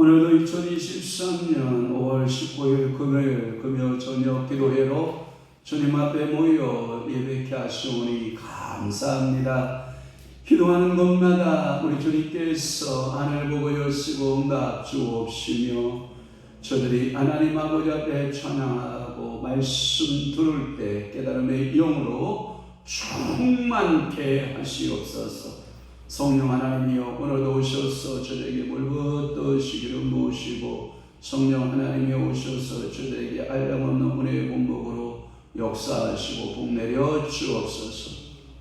오늘도 2023년 5월 19일 금요일 금요 저녁 기도회로 주님 앞에 모여 예배케 하시오니 감사합니다. 기도하는 곳마다 우리 주님께서 하늘 보고 여시고 응답 주옵시며 저들이 하나님 아버지 앞에 찬양하고 말씀 들을 때 깨달음의 영으로 충만케 하시옵소서. 성령 하나님이여 오늘도 오셔서 저에게 물붓듯이기를 모시고 성령 하나님이 오셔서 저에게 알량없는 은혜의 공복으로 역사하시고 복내려 주옵소서.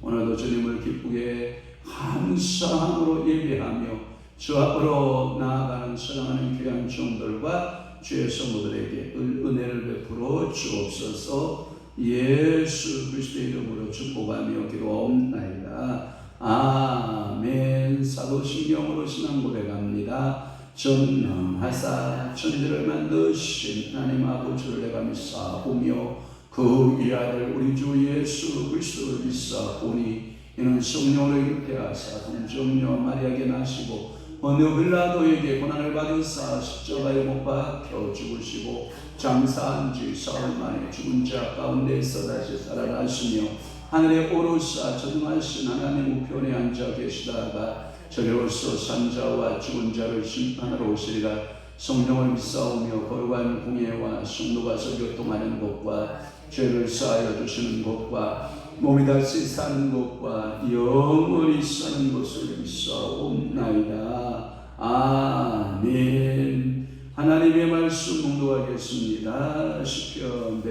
오늘도 주님을 기쁘게 감사함으로 예배하며 주 앞으로 나아가는 사랑하는 귀한 종들과 주의 성도들에게 은혜를 베풀어 주옵소서. 예수 그리스도의 이름으로 축복하며 기도하옵나이다. 아멘. 사도신경으로 신앙 고백합니다. 전능하사 천지를 만드신 하나님 아버지를 내가 믿사오며 그 위아들 우리 주 예수 그리스도를 믿사오니 이는 성령으로 잉태하사 동정녀 마리아에게 나시고 본요 빌라도에게 고난을 받으사 십자가에 못 박혀 죽으시고 장사한 지 사흘 만에 죽은 자 가운데서 다시 살아나시며 하늘에 오르사 전능하신 하나님 우편에 앉아 계시다가 저리로서 산자와 죽은 자를 심판하러 오시리라. 성령을 믿사오며 거룩한 공예와 성도가 교통하는 것과 죄를 사하여 주시는 것과 몸이 다시 사는 것과 영원히 사는 것을 믿사옵나이다. 아멘. 하나님의 말씀 묵독하겠습니다. 시편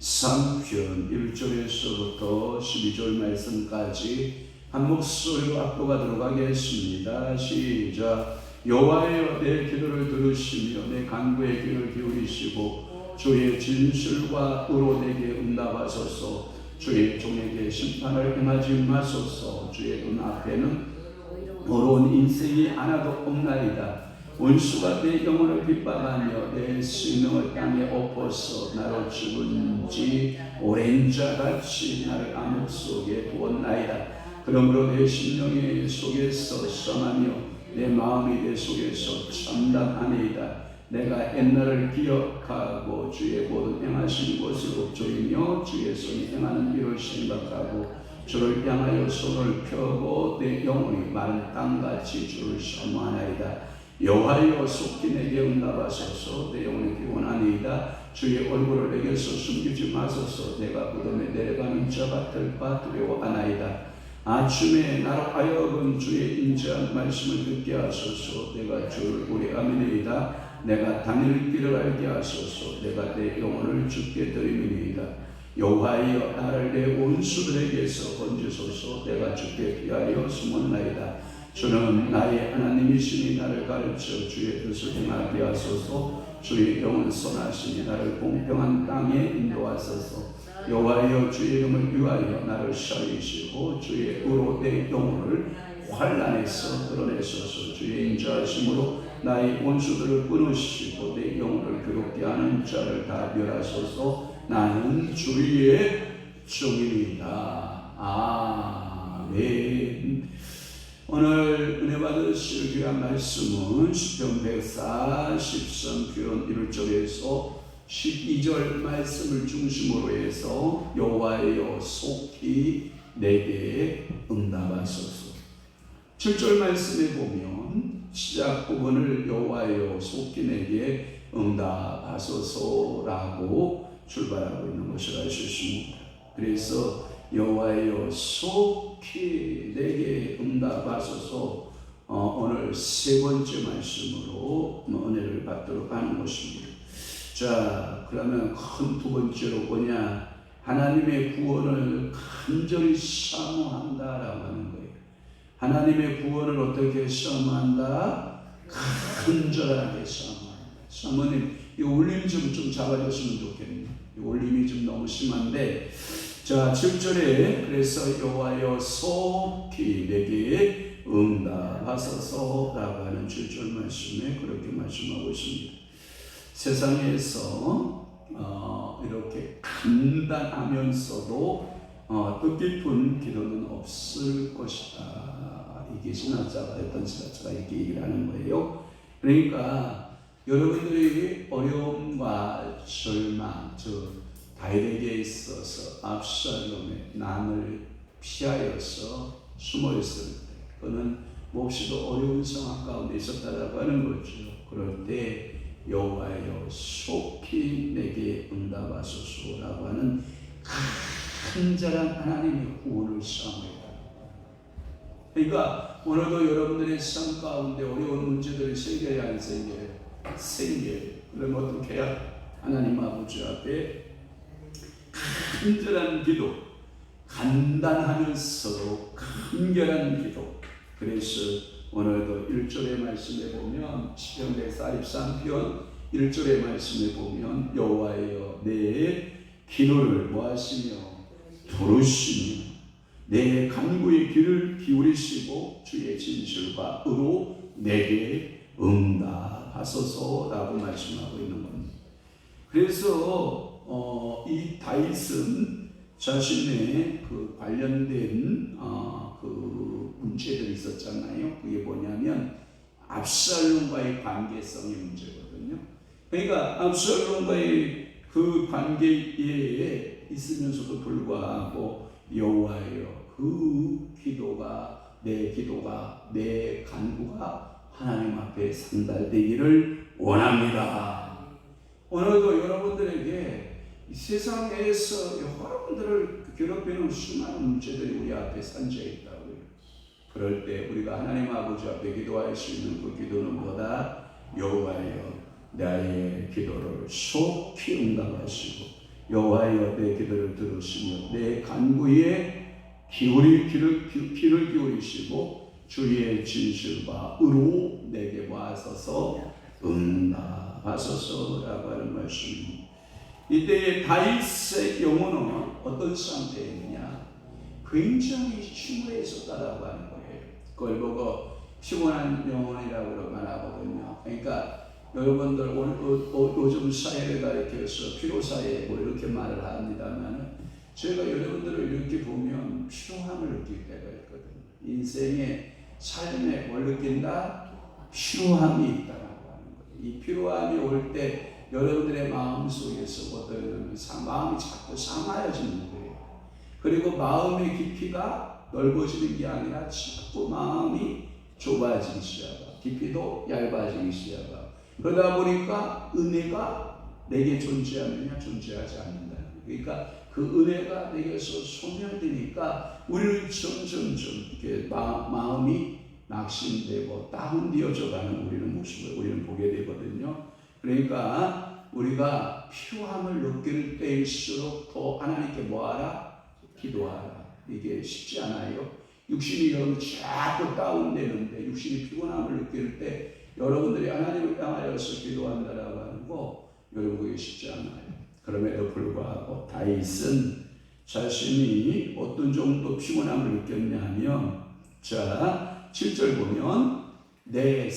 143편 1절에서부터 12절 말씀까지 한 목소리로 압도하도록 하겠습니다. 시작. 여호와여 내 기도를 들으시며 내 간구의 귀를 기울이시고 주의 진술과 의로 내게 응답하소서. 주의 종에게 심판을 행하지 마소서. 주의 눈 앞에는 어려운 인생이 하나도 없나이다. 원수가 내 영혼을 핍박하며 내 생명을 땅에 엎어서 나로 죽은 지 오랜 자같이 나를 암흑 속에 두었나이다. 그러므로 내 심령의 속에서 성하며 내 마음이 내 속에서 참담하니이다. 내가 옛날을 기억하고 주의 모든 행하신 것을 읊조리며 주의 손이 행하는 일을 생각하고 주를 향하여 손을 펴고 내 영혼이 마른 땅같이 주를 사모하나이다. 여호와여 속히 내게 응답하소서. 내 영혼이 피곤하니이다. 주의 얼굴을 내게서 숨기지 마소서. 내가 무덤에 내려가는 자 같을까 두려워하나이다. 아침에 나로 하여금 주의 인자한 말씀을 듣게 하소서. 내가 주를 우려하미니이다. 내가 다닐 길을 알게 하소서. 내가 내 영혼을 주께 드리미니이다. 여호와여 나를 내 원수들에게서 건지소서. 내가 주께 피하여 숨었나이다. 주는 나의 하나님이시니 나를 가르쳐 주의 뜻을 행하게 하소서. 주의 영은 선하시니 나를 공평한 땅에 인도하소서. 여호와여 주의 이름을 위하여 나를 살리시고 주의 의로 내 영혼을 환난에서 끌어내소서. 주의 인자하심으로 나의 원수들을 끊으시고 내 영혼을 괴롭게 하는 자를 다 멸하소서. 나는 주의 종이니이다. 아멘. 오늘 은혜 받으실 귀한 말씀은 시편 143편 1절에서 12절 말씀을 중심으로 해서 여호와여 속히 내게 응답하소서. 7절 말씀에 보면 시작 부분을 여호와여 속히 내게 응답하소서라고 출발하고 있는 것을 알 수 있습니다. 그래서 여호와여 속히 내게 응답하소서. 오늘 세 번째 말씀으로 은혜를 받도록 하는 것입니다. 자, 그러면 큰 두 번째로 뭐냐? 하나님의 구원을 간절히 사모한다라고 하는 거예요. 하나님의 구원을 어떻게 사모한다? 간절하게 사모한다. 사모님, 이 울림 좀 잡아줬으면 좋겠네요. 이 울림이 좀 너무 심한데, 자, 7절에 그래서 여호와여 속히 내게 응답하소서라고 하는 7절 말씀에 그렇게 말씀하고 있습니다. 세상에서 이렇게 간단하면서도 뜻깊은 기도는 없을 것이다. 이게 신학자가 했던 신학자가 이렇게 얘기를 하는 거예요. 그러니까 여러분들이 어려움과 절망, 다윗에게 있어서 압살롬의 난을 피하여서 숨어 있을 때, 그는 몹시도 어려운 상황 가운데 있었다라고 하는 거죠. 그럴 때 여호와여 속히 내게 응답하소서라고 하는 간절한 하나님의 구원을 사모했다. 그러니까 오늘도 여러분들의 삶 가운데 어려운 문제들이 생겨야 안 생겨요? 생겨요. 그럼 어떻게 해야? 하나님 아버지 앞에 간절한 기도, 간단하면서도 간결한 기도. 그래서 오늘도 1절의 말씀에 보면 시편 143편 1절의 말씀에 보면 여호와여 내 기도를 뭐하시며 들으시며 내 간구의 귀를 기울이시고 주의 진실과 의로 내게 응답하소서라고 말씀하고 있는 겁니다. 그래서 이 다윗은 자신의 그 관련된 그 문제들이 있었잖아요. 그게 뭐냐면 압살롬과의 관계성의 문제거든요. 그러니까 압살롬과의 그 관계에 있으면서도 불구하고 여호와여 그 기도가 내 간구가 하나님 앞에 상달되기를 원합니다. 오늘도 여러분들에게 이 세상에서 여러분들을 괴롭히는 수많은 문제들이 우리 앞에 산재해 있다고요. 그럴 때 우리가 하나님 아버지 앞에 기도할 수 있는 그 기도는 뭐다? 여호와여 나의 기도를 속히 응답하시고 여호와여 내 기도를 들으시며 내 간구에 귀를 기울이시고 주의 진실과 의로 내게 와서서 응답하소서라고 하는 말씀입니다. 이때의 다윗의 영혼은 어떤 상태에 있느냐? 굉장히 침울해 있었다라고 하는 거예요. 그걸 보고 피곤한 영혼이라고 말하거든요. 그러니까 여러분들 요즘 사회를 가리켜서 피로사회 뭐 이렇게 말을 합니다만 제가 여러분들을 이렇게 보면 피로함을 느낄 때가 있거든요. 인생의 삶에 뭘 느낀다? 피로함이 있다라고 하는 거예요. 이 피로함이 올 때 여러분들의 마음 속에서 어떤 마음이 자꾸 상하여지는 거예요. 그리고 마음의 깊이가 넓어지는 게 아니라 자꾸 마음이 좁아지기 시작하고 깊이도 얇아지기 시작하고 그러다 보니까 은혜가 내게 존재하느냐 존재하지 않는다. 그러니까 그 은혜가 내게서 소멸되니까 우리는 점점 이렇게 마음이 낙심되고 다운되어져 가는 우리는 모습을 우리는 보게 되거든요. 그러니까 우리가 필요함을 느낄 때일수록 더 하나님께 뭐하라? 기도하라. 이게 쉽지 않아요. 육신이 여러분 자꾸 다운되는데 육신이 피곤함을 느낄 때 여러분들이 하나님을 향하여서 기도한다라고 하는 거 여러분 그게 쉽지 않아요. 그럼에도 불구하고 다윗은 자신이 어떤 정도 피곤함을 느꼈냐면 자 7절 보면 내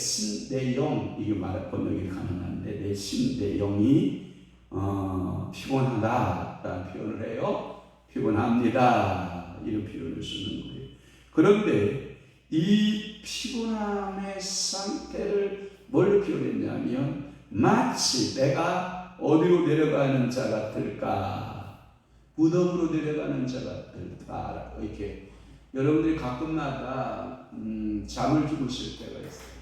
영 이게 말 번역이 가능한데 내 영이 피곤하다라는 표현을 해요. 피곤합니다 이런 표현을 쓰는 거예요. 그런데 이 피곤함의 상태를 뭘로 표현했냐면 마치 내가 어디로 내려가는 자 같을까? 무덤으로 내려가는 자 같을까? 이렇게 여러분들이 가끔마다 잠을 주무실 때가 있어요.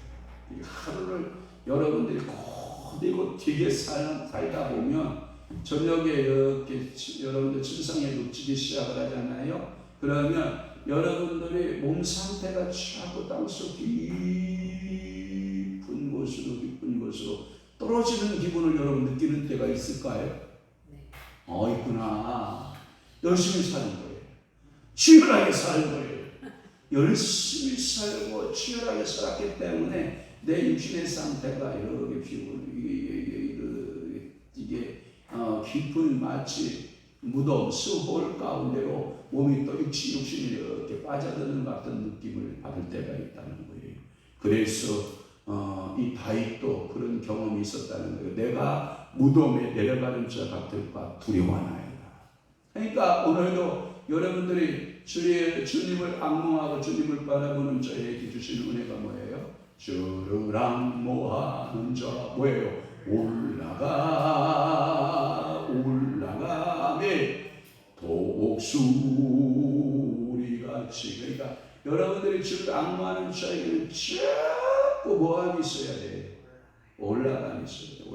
하루를 여러분들이 고되고 되게 살다 보면 저녁에 이렇게 여러분들 침상에 눕히기 시작을 하잖아요. 그러면 여러분들의 몸 상태가 자꾸 땅속 깊은 곳으로 떨어지는 기분을 여러분 느끼는 때가 있을까요? 네. 있구나. 열심히 사는 거예요. 치열하게 사는 거예요. 열심히 살고 치열하게 살았기 때문에 내 육신의 상태가 이렇게 이게 깊은 마치 무덤, 수홀 가운데로 몸이 또 육신이 이렇게 빠져드는 같은 느낌을 받을 때가 있다는 거예요. 그래서 이 다윗도 그런 경험이 있었다는 거예요. 내가 무덤에 내려가는 자 같을까 두려워하나이다. 그러니까 오늘도 여러분들이 주님을 악몽하고 주님을 바라보는 저에게 주시는 은혜가 뭐예요? 주를 악모하는 자 뭐예요? 올라가매 독수리같이. 그러니까 여러분들이 주를 악모하는 자에게는 자꾸 뭐함이 있어야 돼요? 올라감이 있어야 돼요.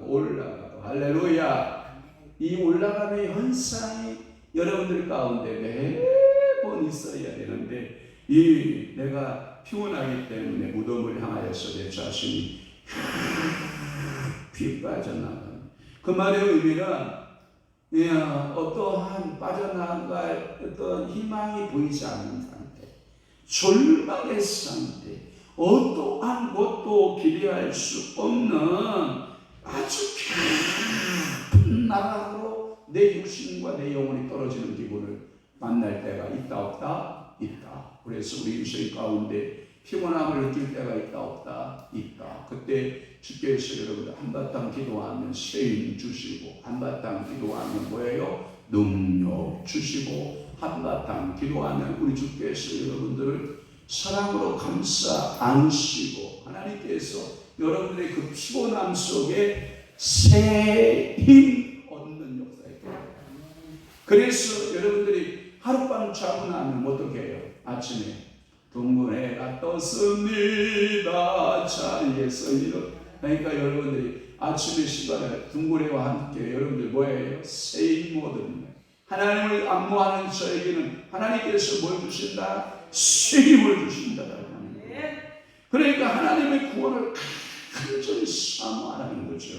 올라가고 할렐루야. 이 올라감의 현상이 여러분들 가운데 매번 있어야 되는데, 이 내가 피곤하기 때문에 무덤을 향하여서 내 자신이 피 빠져나가는 그 말의 의미는 어떠한 빠져나갈 어떤 희망이 보이지 않는 상태, 절망의 상태, 어떠한 것도 기대할 수 없는 아주 깊은 나락으로 내 육신과 내 영혼이 떨어지는 기분을 만날 때가 있다 없다? 있다. 그래서 우리 인생 가운데 피곤함을 느낄 때가 있다 없다? 있다. 그때 주께서 여러분들 한바탕 기도하면 쇠임 주시고, 한바탕 기도하면 뭐예요? 능력 주시고, 한바탕 기도하면 우리 주께서 여러분들을 사랑으로 감싸 안으시고, 하나님께서 여러분들의 그 피곤함 속에 새 힘 얻는 역사에 그래서 여러분들이 하룻밤 자고 나면 어떻게 해요? 아침에 둥근 해가 떴습니다. 자리에서 일어. 그러니까 여러분들이 아침의 시간에 둥근 해와 함께 여러분들 뭐예요? 새 힘 얻는. 하나님을 악모하는 저에게는 하나님께서 뭘 주신다? 새 힘을 주신다. 그러니까 하나님의 구원을 간절히 사모하라는 거죠.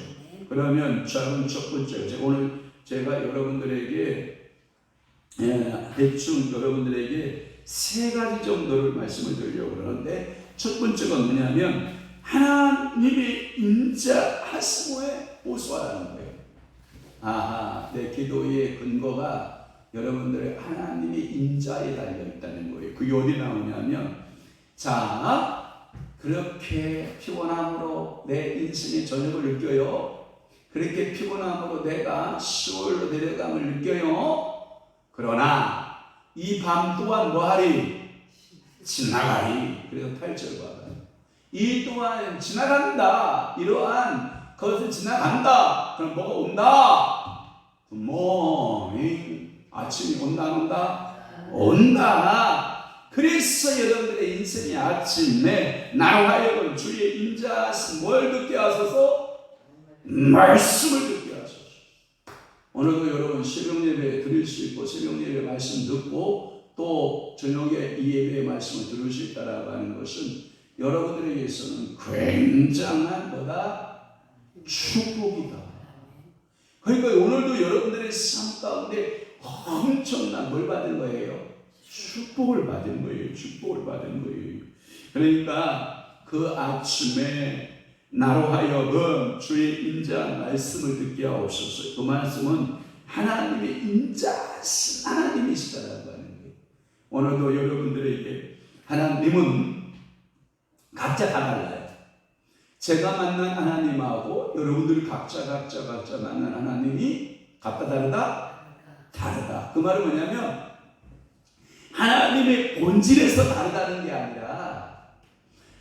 그러면 첫 번째, 오늘 제가 여러분들에게 대충 여러분들에게 세 가지 정도를 말씀을 드리려고 그러는데, 첫 번째가 뭐냐면 하나님의 인자하심에 호소하라는 거예요. 아하, 내 기도의 근거가 여러분들의 하나님의 인자에 달려있다는 거예요. 그게 어디 나오냐면, 자, 그렇게 피곤함으로 내 인생의 저녁을 느껴요. 그렇게 피곤함으로 내가 시월로 내려감을 느껴요. 그러나 이 밤 또한 뭐하리? 지나가리. 그래서 8절 봐봐요. 이 또한 지나간다. 이러한 것은 지나간다. 그럼 뭐가 온다? 굿모닝. 아침이 온다 안 온다? 온다. 그래서 여러분들의 인생의 아침에 나로 하여금 주의 인자하심 뭘 듣게 하소서? 말씀을 듣게 하소서. 오늘도 여러분 새벽 예배 드릴 수 있고, 새벽 예배 말씀 듣고 또 저녁에 이 예배의 말씀을 들을 수 있다라고 하는 것은 여러분들에게서는 굉장한 뭐다? 축복이다. 그러니까 오늘도 여러분들의 삶 가운데 엄청난 뭘 받은 거예요? 축복을 받은 거예요. 축복을 받은 거예요. 그러니까 그 아침에 나로 하여금 주의 인자한 말씀을 듣게 하옵소서. 그 말씀은 하나님의 인자하신 하나님이시다라고 하는 거예요. 오늘도 여러분들에게 하나님은 각자 다 달라요. 제가 만난 하나님하고 여러분들이 각자 만난 하나님이 각각 다르다? 다르다. 그 말은 뭐냐면 하나님의 본질에서 다르다는 게 아니라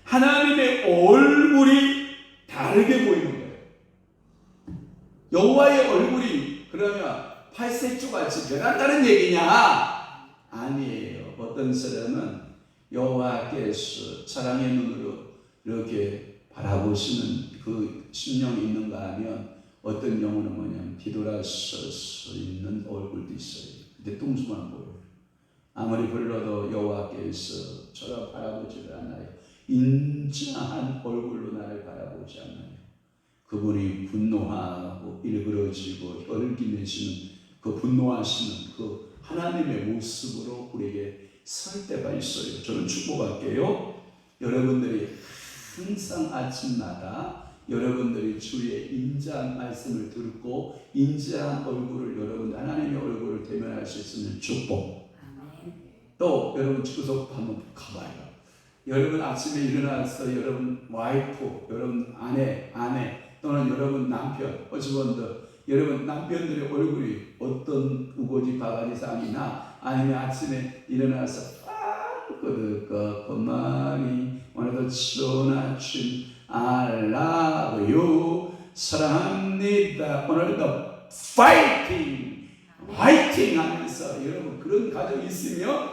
하나님의 얼굴이 다르게 보이는 거예요. 여호와의 얼굴이 그러면 팔색조같이 변한다는 얘기냐? 아니에요. 어떤 사람은 여호와께서 사랑의 눈으로 이렇게 바라보시는 그 심령이 있는가 하면, 어떤 경우는 뭐냐면 뒤돌아서서 있는 얼굴도 있어요. 근데 뚱수만 보여요. 아무리 불러도 여호와께서 저를 바라보지를 않아요. 인자한 얼굴로 나를 바라보지 않아요. 그분이 분노하고 일그러지고 혀를 기내시는 그 분노하시는 그 하나님의 모습으로 우리에게 설 때가 있어요. 저는 축복할게요. 여러분들이 항상 아침마다 여러분들이 주의 인자한 말씀을 듣고 인자한 얼굴을, 여러분 하나님의 얼굴을 대면할 수 있으면 축복. 또 여러분 주소 한번 가봐요. 여러분 아침에 일어나서 여러분 와이프, 여러분 아내 또는 여러분 남편, 허즈번드, 여러분 남편들의 얼굴이 어떤 우거지 바가지상이나 아니면 아침에 일어나서 끄덕끄덕 것 그만이 오늘도 좋은 아침 알라고요 사랑합니다. 오늘도 파이팅 화이팅 하면서 여러분 그런 가정이 있으면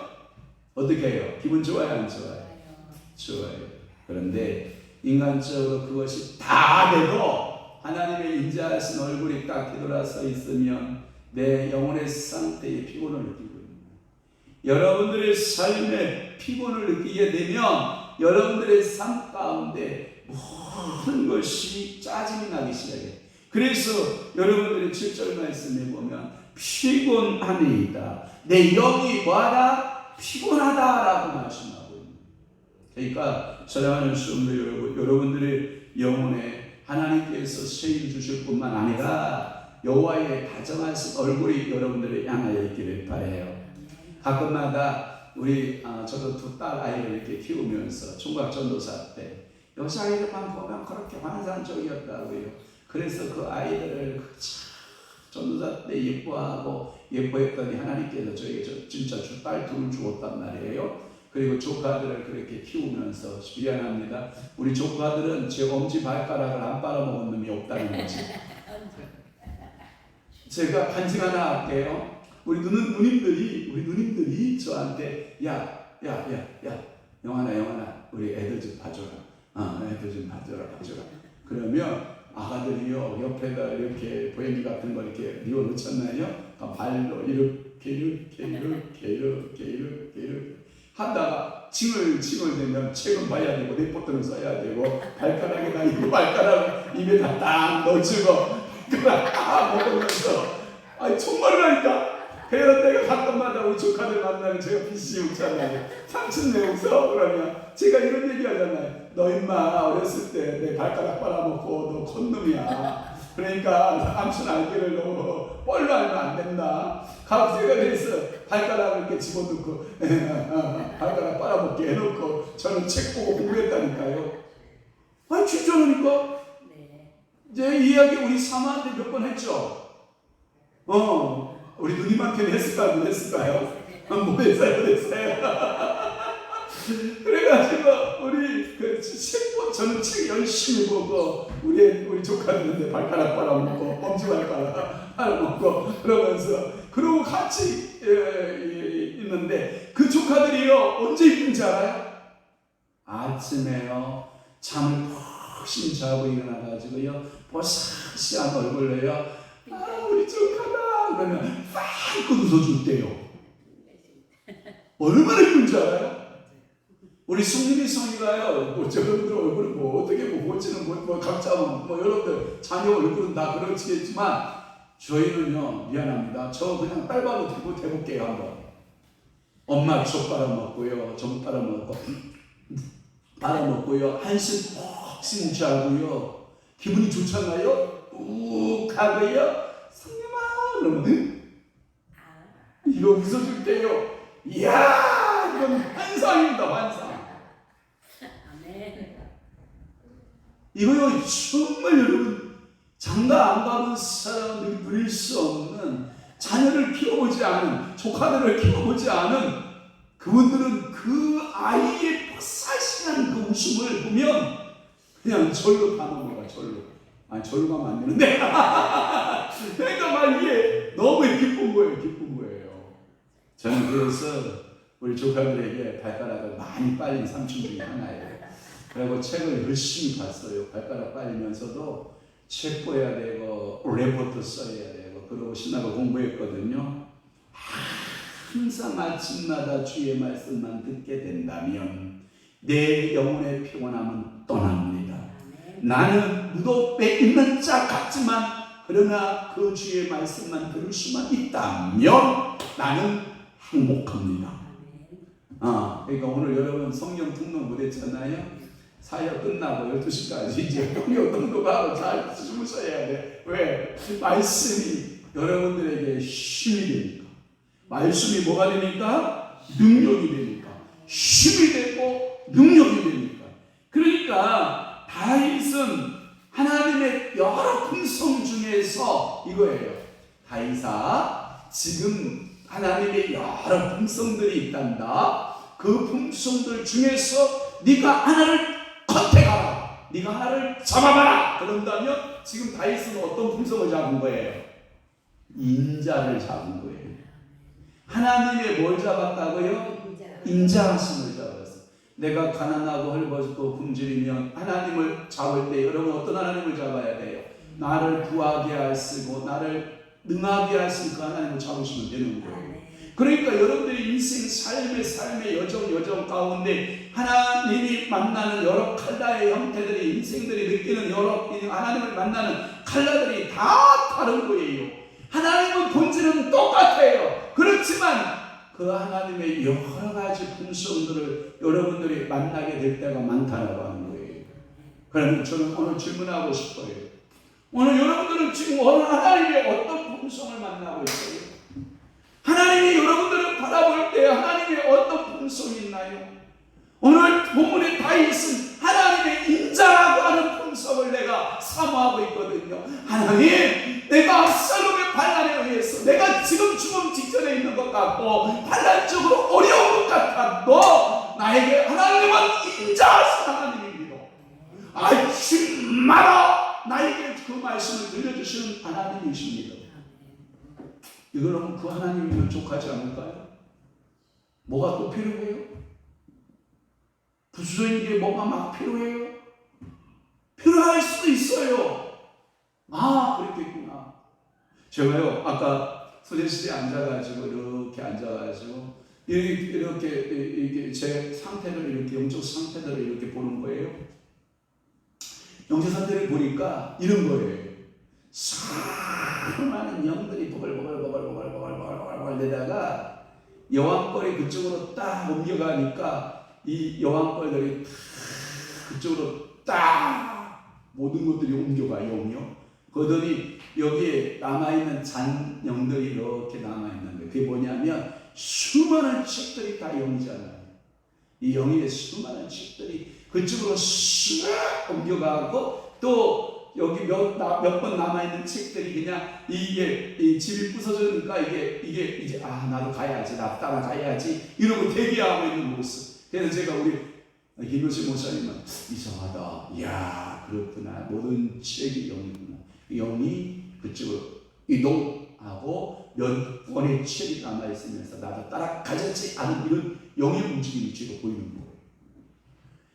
어떻게 해요? 기분 좋아요 안 좋아요? 좋아요. 그런데 인간적으로 그것이 다 돼도 하나님의 인자하신 얼굴이 딱 뒤돌아서 있으면 내 영혼의 상태에 피곤을 느끼고 있는 여러분들의 삶에 피곤을 느끼게 되면 여러분들의 삶 가운데 모든 것이 짜증이 나기 시작해요. 그래서 여러분들이 7절 말씀에 보면 피곤하니이다. 내 영이 뭐하다? 피곤하다라고 말씀하고 있는 그러니까 사랑하는 성도 여러분, 여러분들의 영혼에 하나님께서 세임 주실 뿐만 아니라 여호와의 다정하신 얼굴이 여러분들을 향하여 있기를 바라요. 가끔마다 우리 저도 두 딸 아이를 이렇게 키우면서 총각전도사 때 여자아이들만 보면 그렇게 환상적이었다고요. 그래서 그 아이들을 전도사 때 예뻐했더니 하나님께서 저에게 진짜 딸 둘을 주었단 말이에요. 그리고 조카들을 그렇게 키우면서 미안합니다. 우리 조카들은 제 엄지 발가락을 안 빨아먹은 놈이 없다는 거지. 제가 반증 하나 할게요. 우리 누님들이 저한테 야 영환아 우리 애들 좀 봐줘라. 애들 좀 봐줘라. 그러면 아가들이요 옆에다 이렇게 보행기 같은 거 이렇게 뉘어 놓잖아요. 발로 이렇게 하다가 칭얼대면 책은 봐야 되고 레포트는 써야 되고 발가락에다 이거 발가락을 입에다 딱 넣어주고 딱 먹으면서 정말이라니까. 그래서 내가 가끔마다 우리 조카들 만나면 제가 빛이 웃잖아요. 삼촌 왜 웃어? 그러면 제가 이런 얘기 하잖아요. 너 임마 어렸을 때 내 발가락 빨아먹고 너 콘놈이야. 그러니까 삼촌 알기를 너 뻘로 알면 안 된다. 각세가 돼서 발가락을 이렇게 집어넣고 발가락 빨아먹게 해놓고 저는 책 보고 공부했다니까요. 진짜 그러니까 이제 이야기 우리 사모한테 몇 번 했죠. 우리 누님한테는 했을까요? 못 했을까요? 못 했어요. 그래가지고 우리 저는 책 열심히 보고 우리 조카들한테 발가락 빨아먹고 엄지 발가락 빨아먹고 그러고 같이 있는데 그 조카들이요 언제 이쁜지 알아요? 아침에요 잠을 푹신 자고 일어나가지고요 보사시한 얼굴로요 우리 조카다 그러면 팍 웃어줄 때요. 얼마나 이쁜지 알아요? 우리 성님이가요 저분들 얼굴은 어떻게 보지는 각자 여러분들 자녀 얼굴은 다 그렇지겠지만 저희는요 미안합니다. 저 그냥 빨바로 대볼게요 한번. 엄마 쪽 빨아먹고요 정 빨아먹고요 한숨 푹 자고요 기분이 좋잖아요. 욱 하고요 성님아 그러면 이거 웃어줄게요. 이야 이건 환상입니다. 환상. 이거요 정말 여러분 장가 안 가본 사람들이 누릴 수 없는 자녀를 키워보지 않은 조카들을 키워보지 않은 그분들은 그 아이의 뽀사시한 그 웃음을 보면 그냥 절로 다 넘어가. 절로 가면 안 되는데 그러니까 막 이게 너무 기쁜 거예요. 저는 그래서 우리 조카들에게 발가락을 많이 빨린 삼촌 중에 하나예요. 그리고 책을 열심히 봤어요. 발가락 빨리면서도 책 보야 되고 레포트 써야 되고 그러고 신학을 공부했거든요. 항상 아침마다 주의 말씀만 듣게 된다면 내 영혼의 피곤함은 떠납니다. 나는 무덤에 있는 자 같지만 그러나 그 주의 말씀만 들을 수만 있다면 나는 행복합니다. 그러니까 오늘 여러분 성령 등록 못했잖아요. 사역 끝나고 12시까지 이제 성령 등록하고 잘 주무셔야 돼. 왜? 말씀이 여러분들에게 힘이 되니까. 말씀이 뭐가 되니까? 능력이 되니까. 힘이 되고 능력이 되니까. 그러니까 다윗은 하나님의 여러 품성 중에서 이거예요. 다윗아 지금 하나님의 여러 품성들이 있단다. 그 품성들 중에서 네가 하나를 컨택하라, 네가 하나를 잡아봐라. 그런다면 지금 다윗은 어떤 품성을 잡은 거예요? 인자를 잡은 거예요. 하나님의 뭘 잡았다고요? 인자하심을 잡았어. 내가 가난하고 헐벗고 굶주리면 하나님을 잡을 때 여러분 어떤 하나님을 잡아야 돼요? 나를 구하게 하시고 나를 능하게 하신 그 하나님을 잡으시면 되는 거예요. 그러니까 여러분들이 인생 삶의 여정 가운데 하나님이 만나는 여러 칼라의 형태들이, 인생들이 느끼는 여러 하나님을 만나는 칼라들이 다 다른 거예요. 하나님은 본질은 똑같아요. 그렇지만 그 하나님의 여러 가지 품성들을 여러분들이 만나게 될 때가 많다라고 하는 거예요. 그러면 저는 오늘 질문하고 싶어요. 오늘 여러분들은 지금 하나님의 어떤 품성을 만나고 있어요? 하나님이 여러분들을 바라볼 때 하나님의 어떤 품성이 있나요? 오늘 본문의 다윗은 하나님의 인자라고 하는 품성을 내가 사모하고 있거든요. 하나님, 내가 압살롬의 반란에 의해서 내가 지금 죽음 직전에 있는 것 같고 반란적으로 어려운 것 같아도 나에게 하나님은 인자하신 하나님입니다. 알지 마라. 나에게 그 말씀을 들려주시는 하나님이십니다. 이거는 그 하나님이 만족하지 않을까요? 뭐가 또 필요해요? 부수적인 게 뭐가 막 필요해요? 필요할 수도 있어요. 아, 그랬겠구나. 제가요, 아까 소재실에 앉아가지고, 이렇게 앉아가지고, 이렇게 제 상태를, 이렇게 영적 상태들을 이렇게 보는 거예요. 영적 상태를 보니까 이런 거예요. 수많은 영들이 보글보글 내다가 여왕벌이 그쪽으로 딱 옮겨가니까 이 여왕벌들이 그쪽으로 딱 모든 것들이 옮겨가 영요. 그러더니 여기에 남아있는 잔영들이 이렇게 남아있는 거예요. 그게 뭐냐면 수많은 책들이 다 영이잖아요. 이 영의 수많은 책들이 그쪽으로 쓱 옮겨가고 또 여기 몇 번 남아있는 책들이 그냥 이게 집이 부서지니까 이게 이제 나도 가야지, 나도 따라가야지 이러고 대기하고 있는 모습. 그래서 제가 우리 김효신 목사님은 이상하다. 이야, 그렇구나. 모든 책이 영이구나. 영이 그쪽으로 이동하고 몇 권의 책이 남아있으면서 나도 따라가지 않은 이런 영의 움직임이 지금 보이는 거예요.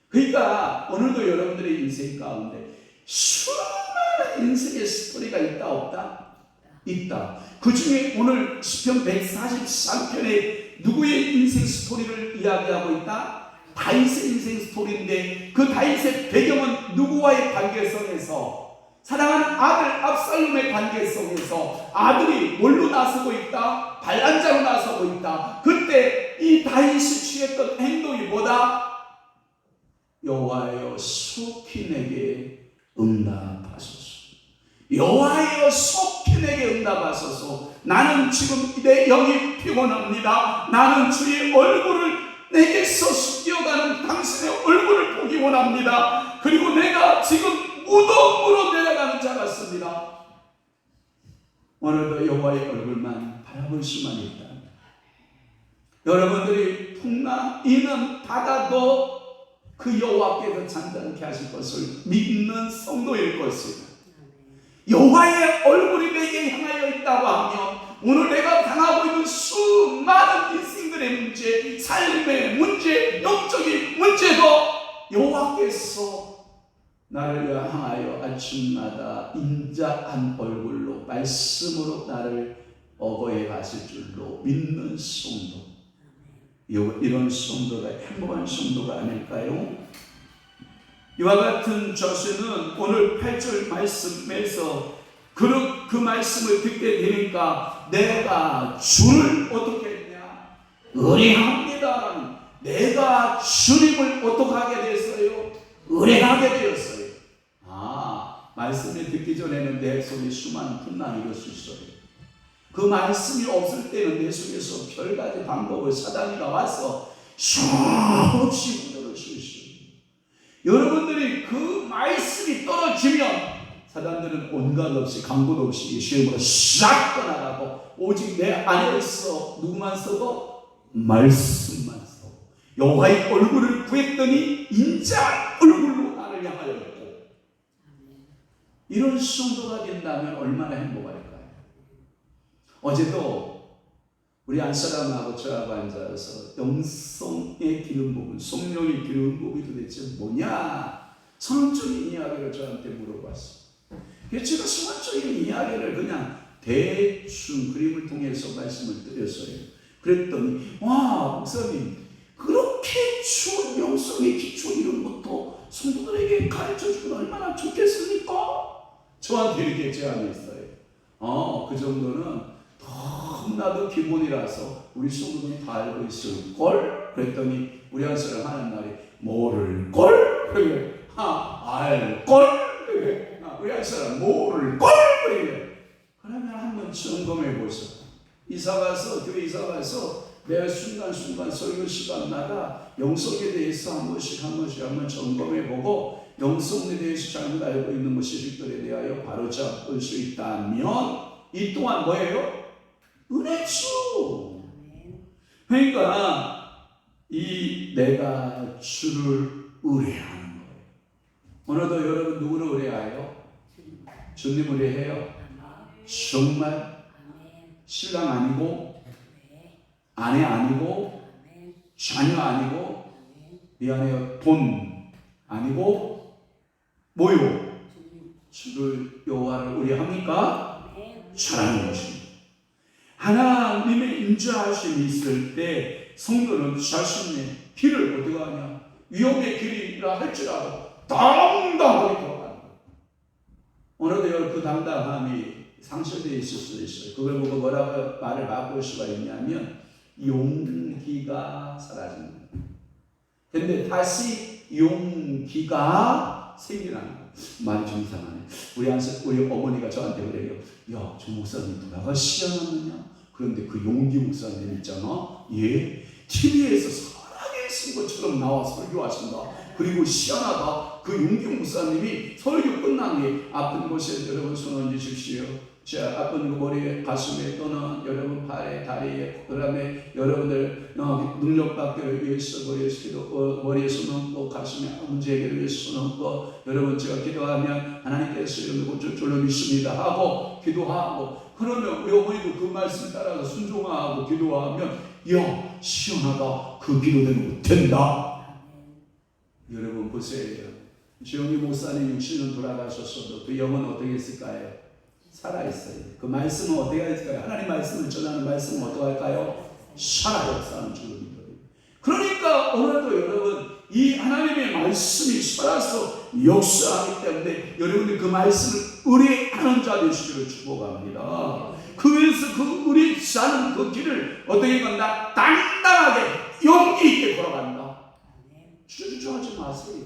그러니까 오늘도 여러분들의 인생 가운데 수많은 인생의 스토리가 있다 없다? 있다. 그 중에 오늘 시편 143편에 누구의 인생 스토리를 이야기하고 있다? 다윗의 인생 스토리인데 그 다윗의 배경은 누구와의 관계성에서 사랑하는 아들 압살롬의 관계성에서 아들이 뭘로 나서고 있다? 반란자로 나서고 있다. 그때 이 다윗이 취했던 행동이 뭐다? 여호와여 속히 내게 응답하소서. 여호와여 속히 내게 응답하소서. 나는 지금 내 영이 피곤합니다. 나는 주의 얼굴을 내게서 숨겨가는 당신의 얼굴을 보기 원합니다. 그리고 내가 지금 무덤으로 내려가는 자 같습니다. 오늘도 여호와의 얼굴만 바라볼 수만 있다. 여러분들이 풍랑 이는 바다도 그 여호와께서 잔잔케 하실 것을 믿는 성도일 것입니다. 여호와의 얼굴이 내게 향하여 있다고 하면 오늘 내가 당하고 있는 수많은 인생들의 문제, 삶의 문제, 영적인 문제도 여호와께서 나를 향하여 아침마다 인자한 얼굴로 말씀으로 나를 어거해 가실 줄로 믿는 성도, 이런 성도가 행복한 성도가 아닐까요? 이와 같은 저수는 오늘 8절 말씀에서 그 말씀을 듣게 되니까 내가 주를 어떻게 했냐? 의뢰합니다. 내가 주님을 어떻게 하게 됐어요? 의뢰하게 되었어요. 말씀을 듣기 전에는 내 속에 수많은 풍랑이 일을 수 있어요. 그 말씀이 없을 때는 내 속에서 별가지 방법을 사단이가 와서 수없이 무너질 수 있어요. 여러분들이 그 말씀이 떨어지면 사단들은 온갖 없이 강도 없이 예수의 이름으로 싹 떠나가고 오직 내 안에 있어 누구만 서고 말씀만 서고 여호와의 얼굴을 구했더니 인자한 얼굴로 나를 향하였고. 이런 성도가 된다면 얼마나 행복할까요? 어제도 우리 안사람하고 저하고 앉아서 영성의 기름 부분, 성령의 기름 부분이 도대체 뭐냐? 선언적인 이야기를 저한테 물어봤어요. 그래서 제가 선언적인 이야기를 그냥 대충 그림을 통해서 말씀을 드렸어요. 그랬더니 와 목사님 그렇게 좋은 영성의 기초 이런 것도 성도들에게 가르쳐주면 얼마나 좋겠습니까? 저한테 이렇게 제안했어요. 그 정도는 너무나도 기본이라서 우리 성도들이 다 알고 있을걸? 그랬더니 우리 한 사람 하는 말이 모를걸? 그래. 알걸? 그래. 우리 한 사람 모를걸? 그래. 그러면 한번 점검해 보세요. 교회 이사 가서 매 순간순간 설교 시간마다 영성에 대해서 한 번씩 점검해 보고 영성에 대해서 잘못 알고 있는 것들에 대하여 바로잡을 수 있다면 이 또한 뭐예요? 은혜죠. 그러니까 이 내가 주를 의뢰하는 거예요. 오늘도 여러분 누구를 의뢰해요? 주님 의뢰해요? 정말? 신랑 아니고 아내 아니고 자녀 아니고 미안해요 돈 아니고 뭐요? 주를 여호와를 의뢰합니까? 잘하는 것입니다. 하나님의 인자하심이 있을 때 성도는 자신의 길을 어디가 하냐? 위험의 길이라 할지라도 당당하게 걸어가는 거예요. 오늘도 그 당당함이 상실되어 있을 수 있어요. 그걸 보고 뭐라고 말을 바꿀 수가 있냐면 용기가 사라진다. 근데 다시 용기가 생기라는 거예요. 말이 좀 이상하네. 우리 어머니가 저한테 그래요. 야, 조 목사님 돌아가시지 그런데 그 용기 목사님 있잖아. 예, TV에서 살아계신 것처럼 나와 설교하신다. 그리고 시원하다. 그 용기 목사님이 설교 끝난 뒤에 아픈 곳에 여러분 손 얹으십시오. 자, 아픈 머리에, 가슴에 또는 여러분 팔에, 다리에, 그 다음에 여러분들 능력받기를 위해서 머리에 손 얹고 가슴에 문제 해결을 위해서 손 얹고 여러분 제가 기도하면 하나님께서 여러분 고칠 줄로 믿습니다 하고 기도하고 그러면 우리 어머니도 그 말씀 따라서 순종하고 기도하면 야 시원하다 그 기도대로 된다. 여러분 보세요. 지영이 목사님 60년 돌아가셨어도 그 영은 어떻게 했을까요? 살아있어요. 그 말씀은 어떻게 할까요? 하나님 말씀을 전하는 말씀은 어떻게 할까요? 살아요. 사는 줄로 믿어요. 그러니까 오늘도 여러분 이 하나님의 말씀이 살아서 역사하기 때문에 여러분들 그 말씀을 의뢰하는 자 되시기를 축복합니다. 그래서 그 의뢰하는 그 길을 어떻게 건다? 당당하게 용기 있게 걸어간다. 주저주저하지 마세요.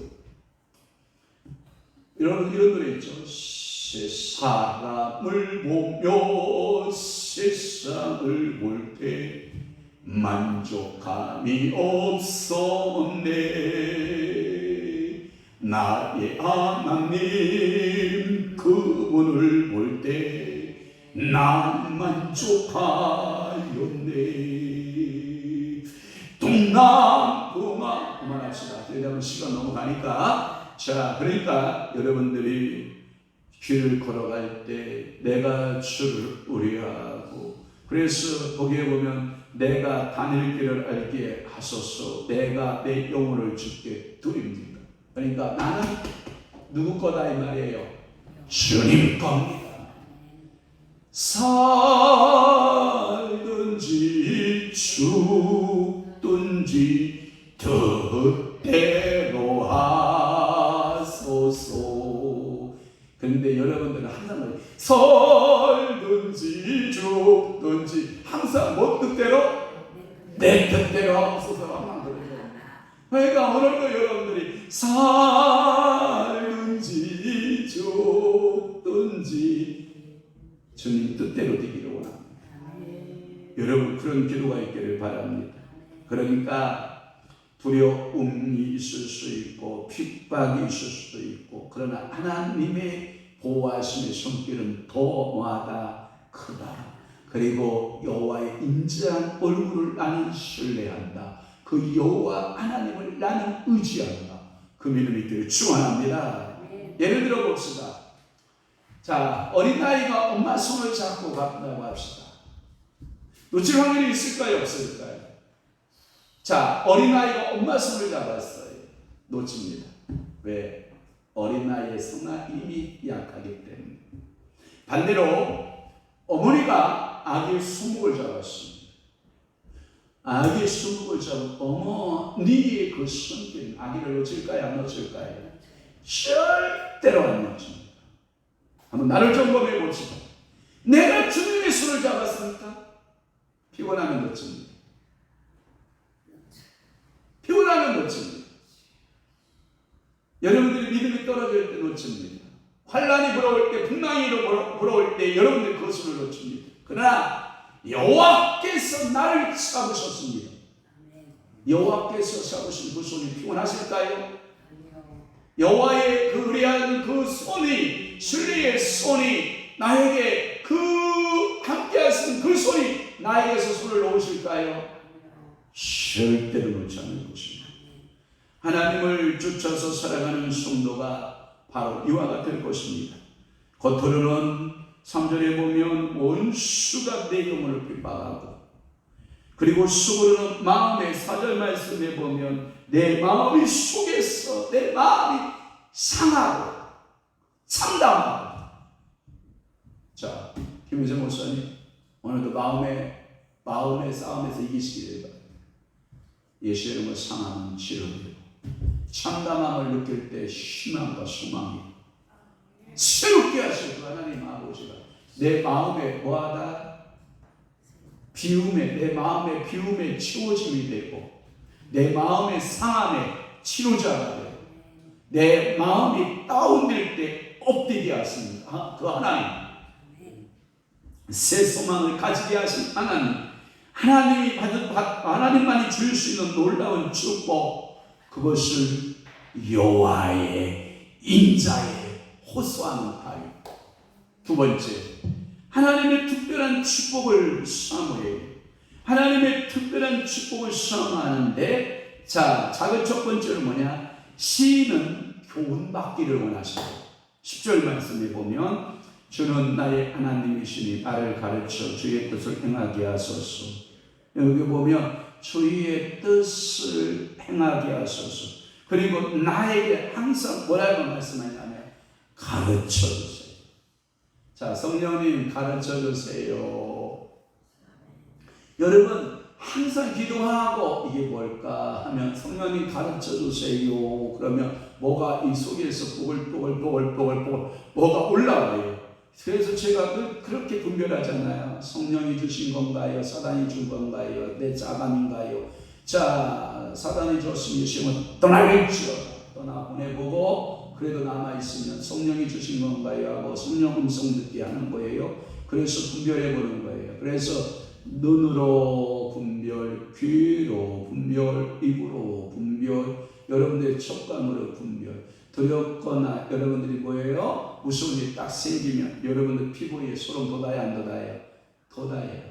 여러분 이런 노래 있죠. 사람을 보며 세상을 볼 때 만족함이 없었네. 나의 하나님 그분을 볼 때 난 만족하였네. 둥남둥아 그만합시다. 왜냐하면 시간 넘어가니까. 자, 그러니까 여러분들이 길을 걸어갈 때 내가 주를 의뢰하고 그래서 거기에 보면 내가 다닐 길을 알게 하소서 내가 내 영혼을 주께 드립니다. 그러니까 나는 누구 거다 이 말이에요? 주님 겁니다. 살든지 죽든지 뜻대로 하소서. 그런데 여러분들은 항상 살든지 죽든지 항상 뭐 뜻대로? 내 뜻대로 하소서 항상 그래요. 그러니까 오늘도 여러분들이 살든지 죽든지 주님 뜻대로 되기를 원합니다. 여러분 그런 기도가 있기를 바랍니다. 그러니까 두려움이 있을 수 있고 핍박이 있을 수도 있고 그러나 하나님의 보호하심의 손길은 더마다 크다. 그리고 여호와의 인자한 얼굴을 나는 신뢰한다. 그 그 여호와 하나님을 나는 의지한다. 그 믿음 있기를 축원합니다. 예를 들어 봅시다. 자, 어린아이가 엄마 손을 잡고 간다고 합시다. 놓칠 확률이 있을까요? 없을까요? 자, 어린아이가 엄마 손을 잡았어요. 놓칩니다. 왜? 어린아이의 성화 이미 약하기 때문에. 반대로 어머니가 아기의 수목을 잡았습니다. 아기의 수목을 잡은 어머니의 그 손길, 아기를 놓칠까요? 안 놓칠까요? 절대로 안 놓칩니다. 한번 나를 점검해 봅시다. 내가 주님의 손을 잡았습니까? 피곤하면 놓칩니다. 피곤하면 놓칩니다. 여러분들이 믿음이 떨어질 때 놓칩니다. 환란이 불어올 때, 풍랑이로 불어올 때 여러분들이 그 손을 놓칩니다. 그러나 여호와께서 나를 잡으셨습니다. 여호와께서 잡으신 그 손이 피곤하실까요? 여호와의 그 의리한 그 손이, 신뢰의 손이 나에게 함께 하신 그 손이 나에게서 손을 놓으실까요? 절대로 놓지 않을 것입니다. 하나님을 쫓아서 살아가는 성도가 바로 이와 같을 것입니다. 겉으로는 3절에 보면 원수가 내 영혼을 핍박하고, 그리고 속으로는 마음의 4절 말씀에 보면 내 마음이 속에서 내 마음이 상하고 참담하고. 자, 김은세 목사님 오늘도 마음의 싸움에서 이기시기를 바랍니다. 예수의 이름으로 상함은 치료되고 참담함을 느낄 때 희망과 소망이 새롭게 하실 그 하나님 아버지가 내 마음에 뭐하다? 내 마음의 비움에 치워짐이 되고, 내 마음의 상함의 치료자가 되고, 내 마음이 다운될 때 업되게 하십니다. 그 하나님, 새 소망을 가지게 하신 하나님만이 줄 수 있는 놀라운 축복, 그것을 여호와의 인자에 호소하는 바위. 두 번째, 하나님의 특별한 축복을 사모해요. 하나님의 특별한 축복을 사모하는데, 자, 작은 첫 번째는 뭐냐? 시인은 교훈받기를 원하시고, 10절 말씀에 보면 주는 나의 하나님이시니 나를 가르쳐 주의 뜻을 행하게 하소서. 여기 보면 주의 뜻을 행하게 하소서. 그리고 나에게 항상 뭐라고 말씀하냐면 가르쳐 주세요. 자, 성령님 가르쳐 주세요. 여러분 항상 기도하고 이게 뭘까 하면 성령님 가르쳐 주세요. 그러면 뭐가 이 속에서 뽀글뽀글 뭐가 올라와요. 그래서 제가 그렇게 분별하잖아요. 성령이 주신 건가요? 사단이 준 건가요? 내 자감인가요? 자, 사단이 줬으면 예수님은 떠나겠죠. 떠나보내보고 그래도 남아있으면 성령이 주신 건가요? 하고 성령 음성 듣게 하는 거예요. 그래서 분별해보는 거예요. 그래서 눈으로 분별, 귀로 분별, 입으로 분별, 여러분들의 촉감으로 분별. 두렵거나 여러분들이 뭐예요? 무서운 일이 딱 생기면 여러분들 피부에 소름 돋아요? 안 돋아요? 돋아요.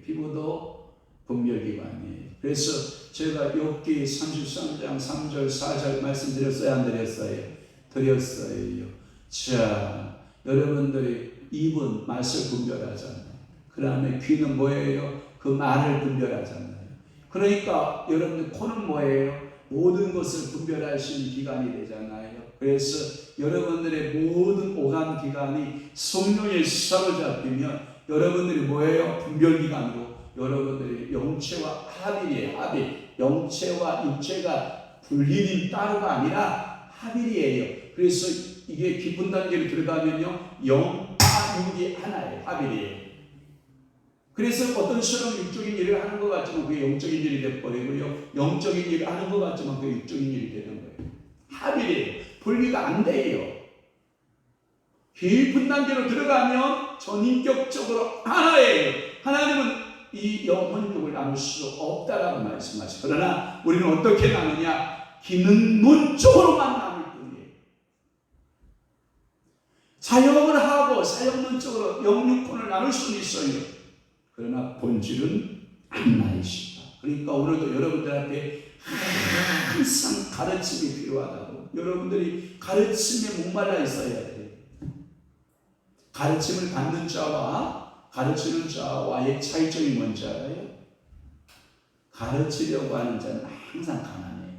피부도 분별기관이에요. 그래서 제가 욥기 33장 3절 4절 말씀드렸어요? 안 드렸어요? 드렸어요. 자, 여러분들이 입은 맛을 분별하잖아요. 그 다음에 귀는 뭐예요? 그 말을 분별하잖아요. 그러니까 여러분들 코는 뭐예요? 모든 것을 분별할 수 있는 기관이 되잖아요. 그래서 여러분들의 모든 오감 기관이 성령에 사로잡히면 여러분들이 뭐예요? 분별기관으로 여러분들이 영체와 합일이에요. 합일. 영체와 육체가 분리된 따로가 아니라 합일이에요. 그래서 이게 깊은 단계로 들어가면요, 영과 육이 하나예요. 합일이에요. 그래서 어떤 사람은 육적인 일을 하는 것 같지만 그게 영적인 일이 되어버리고요, 영적인 일을 하는 것 같지만 그게 육적인 일이 되는 거예요. 합일이에요. 분리가 안 돼요. 깊은 단계로 들어가면 전인격적으로 하나예요. 하나님은 이 영혼육을 나눌 수 없다라고 말씀하시죠. 그러나 우리는 어떻게 나누냐? 기능론적으로만 나눌 뿐이에요. 사역을 하고 사역론적으로 영육혼을 나눌 수는 있어요. 그러나 본질은 하나이시다. 그러니까 오늘도 여러분들한테 항상 가르침이 필요하다고. 여러분들이 가르침에 목말라 있어야 돼요. 가르침을 받는 자와 가르치는 자와의 차이점이 뭔지 알아요? 가르치려고 하는 자는 항상 가난해요.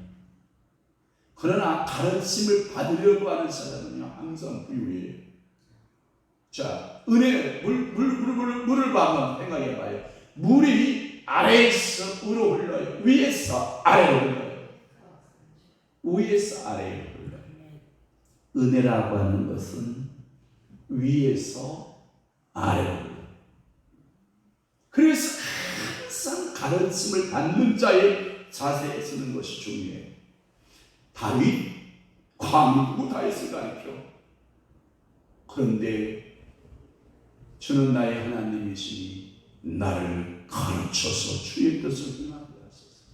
그러나 가르침을 받으려고 하는 사람은 항상 부유해요. 자, 물을 한번 생각해 봐요. 물이 아래에서 위로 흘러요. 위에서 아래로 흘러요. 위에서 아래로 흘러요. 은혜라고 하는 것은 위에서 아래로 흘러요. 그래서 항상 가르침을 받는 자의 자세에 서는 것이 중요해요. 다윗, 광고 다윗을 가르쳐. 그런데 주는 나의 하나님이시니 나를 가르쳐서 주의 뜻을 행하게 하소서.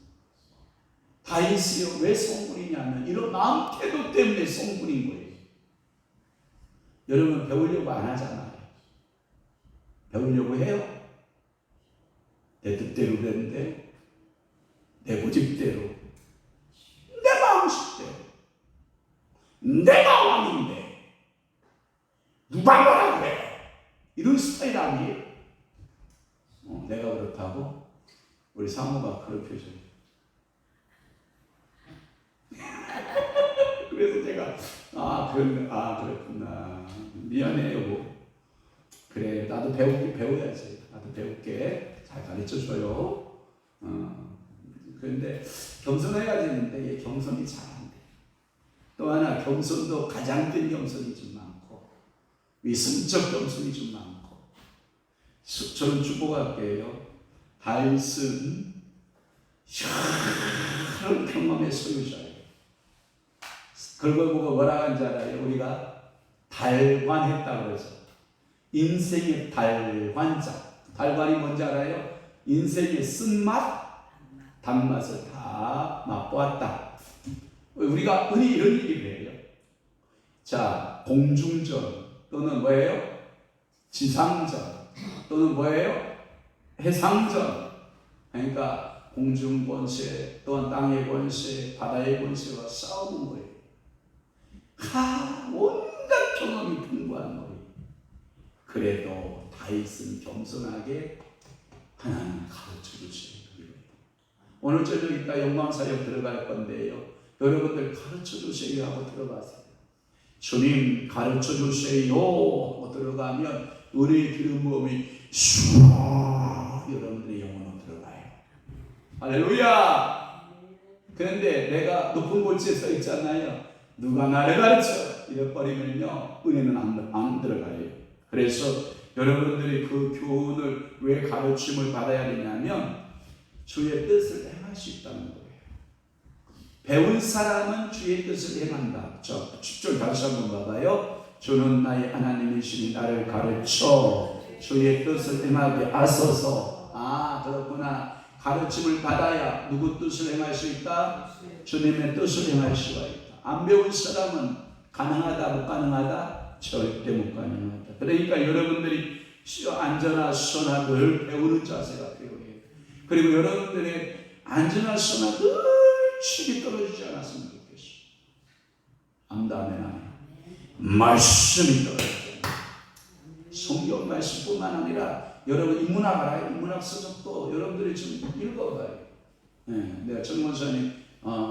다윗이요, 왜 성분이냐면 이런 마음 태도 때문에 성분인 거예요. 여러분 배우려고 안 하잖아요. 배우려고 해요. 내 뜻대로 되는데, 내 고집대로, 내 마음식대로, 내가 왕인데 누가 뭐라 그래, 이런 스타일 아니에요. 내가 그렇다고 우리 사모가 괴롭혀줘요. 그래서 제가 그렇구나, 미안해 여보. 그래, 나도 배워야지. 나도 배울게. 잘 가르쳐줘요. 그런데 겸손해야 되는데 얘 겸손이 잘 안 돼. 또 하나 겸손도 가장 큰 겸손이 좀 많고 위선적 겸손이 좀 많고. 저는 축복할게요. 다윗은 현 경험의 소유자예요. 그걸 보고 뭐라 하는지 알아요? 우리가 달관했다고 그러죠. 인생의 달관자. 달관이 뭔지 알아요? 인생의 쓴맛, 단맛을 다 맛보았다. 우리가 흔히 이런 얘기를 해요. 자, 공중전 또는 뭐예요? 지상전 또는 뭐예요? 해상전. 그러니까 공중 권세 또한 땅의 권세, 바다의 권세와 싸우는 거예요. 온갖 경험이 풍부한 거예요. 그래도 다윗은 겸손하게 하나님 가르쳐 주세요. 오늘 저녁 이따 영광사역 들어갈 건데요. 여러분들 가르쳐 주세요 하고 들어가세요. 주님 가르쳐 주세요 하고 들어가면 은혜의 기름 부음이 슉 여러분들의 영혼으로 들어가요. 할렐루야. 그런데 내가 높은 곳에 서 있잖아요. 누가 나를 가르쳐 이래버리면요 은혜는 안 들어가요. 그래서 여러분들이 그 교훈을 왜 가르침을 받아야 되냐면 주의 뜻을 행할 수 있다는 거예요. 배운 사람은 주의 뜻을 행한다. 자, 10절 다시 한번 봐봐요. 주는 나의 하나님이시니 나를 가르쳐 주의 뜻을 행하게 하소서. 그렇구나. 가르침을 받아야 누구 뜻을 행할 수 있다? 주님의 뜻을 행할 수가 있다. 안 배운 사람은 가능하다, 못 가능하다? 절대 못 가능하다. 그러니까 여러분들이 안전하 수나 늘 배우는 자세가 필요해요. 그리고 여러분들의 안전하 수나 늘 칙이 떨어지지 않았으면 좋겠어요. 아멘. 말씀이 떨어지죠. 성경 말씀뿐만 아니라 여러분 인문학 알아요? 인문학 서적도 여러분들이 좀 읽어봐요. 내가 정원사님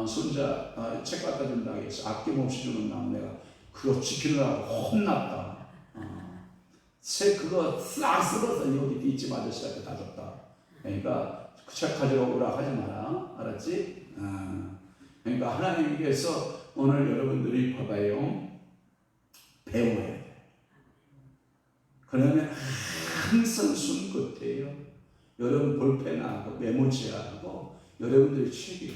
손자 책 갖다 준다고 해서 아낌없이 주는 날 내가 그거 지키느라고 혼났다. 그거 싹 쓸어서 여기 뒷집 아저씨한테 다 줬다. 그러니까 그 책 가져오라 하지 마라. 알았지? 그러니까 하나님께서 오늘 여러분들이 봐봐요. 배워야 돼. 그러면 항상 손끝에요. 여러분 볼펜하고 메모지하고 여러분들의 책이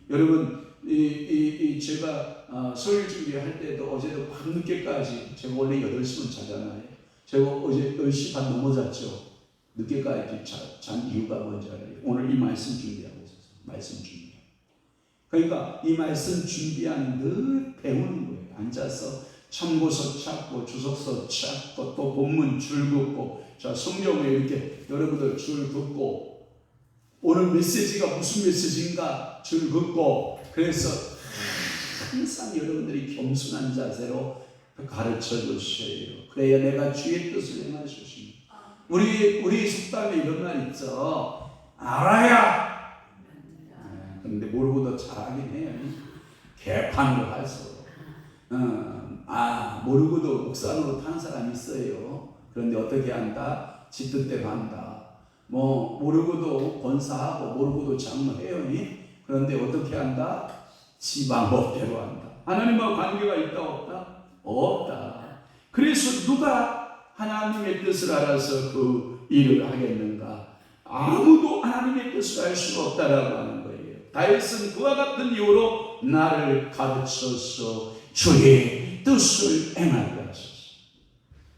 여러분 제가 설교 준비할 때도 어제도 밤늦게까지 제가 원래 8시면 자잖아요. 제가 어제 10시 반 넘어잤죠. 늦게까지 잔 이유가 뭔지 알아요? 오늘 이 말씀 준비하고 있었어요. 말씀 준비. 그러니까 이 말씀 준비하는 늘 배우는 거예요. 앉아서 참고서 찾고 주석서 찾고 또 본문 줄 긋고 자 성경에 이렇게 여러분들 줄 긋고 오늘 메시지가 무슨 메시지인가 즐겁고, 그래서 항상 여러분들이 겸손한 자세로 가르쳐 주셔요. 그래야 내가 주의 뜻을 행할 수 있습니다. 우리 속담에 이런 말 있죠. 알아야. 근데 모르고도 잘하긴 해요. 개판으로 해서. 모르고도 옥산으로 타는 사람이 있어요. 그런데 어떻게 한다? 지 뜻대로 한다. 모르고도 권사하고 모르고도 장로해요. 그런데 어떻게 한다? 지 방법대로 한다. 하나님과 관계가 있다 없다? 없다. 그래서 누가 하나님의 뜻을 알아서 그 일을 하겠는가? 아무도 하나님의 뜻을 알 수가 없다라고 하는 거예요. 다윗은 그와 같은 이유로 나를 가르쳐서 주의 뜻을 행하게 하소서.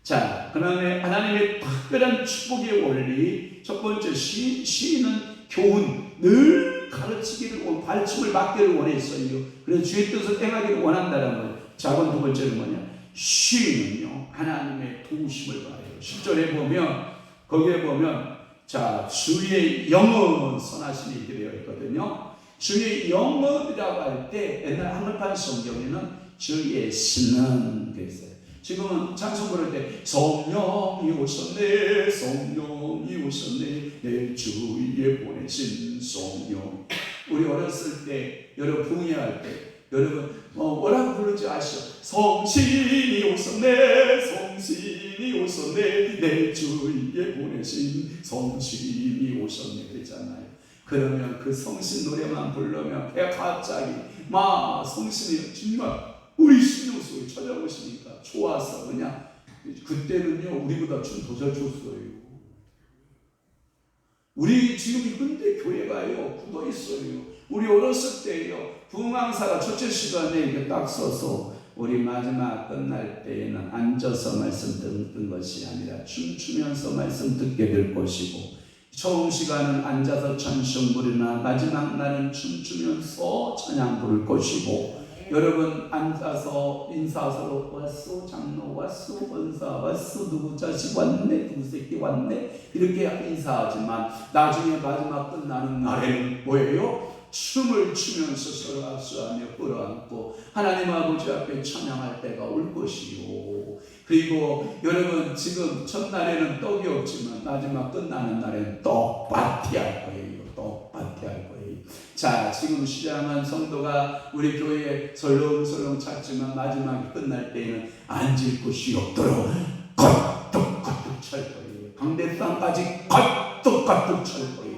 자, 그 다음에 하나님의 특별한 축복의 원리, 첫 번째 시인은 교훈, 늘 가르치기를, 가르침을 받기를 원했어요. 그래서 주의 뜻을 행하기를 원한다는 거예요. 자, 그럼 두 번째는 뭐냐? 시인은요, 하나님의 도우심을 받아요. 10절에 보면, 거기에 보면, 자, 주의 영은 선하심이 이렇게 되어 있거든요. 주의 영은이라고 할 때, 옛날 한글판 성경에는 주의 신은 그랬어요. 지금은 찬송 부를 때 성령이 오셨네, 성령이 오셨네, 내 주위에 보내신 성령. 우리 어렸을 때 여러분 부흥회할 때 여러분 뭐라고 부르지 아시죠? 성신이 오셨네, 성신이 오셨네, 내 주위에 보내신 성신이 오셨네 그랬잖아요. 그러면 그 성신 노래만 부르면 갑자기 막 성신이 정말 우리 신령 속에 찾아오시니까 좋아서 그냥 그때는요 우리보다 춤 더 잘 췄어요. 우리 지금 현대 교회가요 굳어 있어요. 우리 어렸을 때요 부흥강사가 첫째 시간에 이렇게 딱 서서 우리 마지막 끝날 때에는 앉아서 말씀 듣는 것이 아니라 춤추면서 말씀 듣게 될 것이고, 처음 시간은 앉아서 찬송 부르나 마지막 날은 춤추면서 찬양 부를 것이고, 여러분 앉아서 인사 서로 왔소, 장로 왔소, 권사 왔소, 누구 자식 왔네, 누구 새끼 왔네 이렇게 인사하지만 나중에 마지막 끝나는 날에는 뭐예요? 춤을 추면서 서로 악수하며 끌어안고 하나님 아버지 앞에 찬양할 때가 올 것이요. 그리고 여러분 지금 첫날에는 떡이 없지만 마지막 끝나는 날에는 떡파티 할 거예요. 떡파티 할 거예요. 자, 지금 시장한 성도가 우리 교회에 설렁설렁 찾지만 마지막에 끝날 때에는 앉을 곳이 없도록 거뚝거뚝 찰 거예요. 강대상까지 거뚝거뚝 찰 거예요.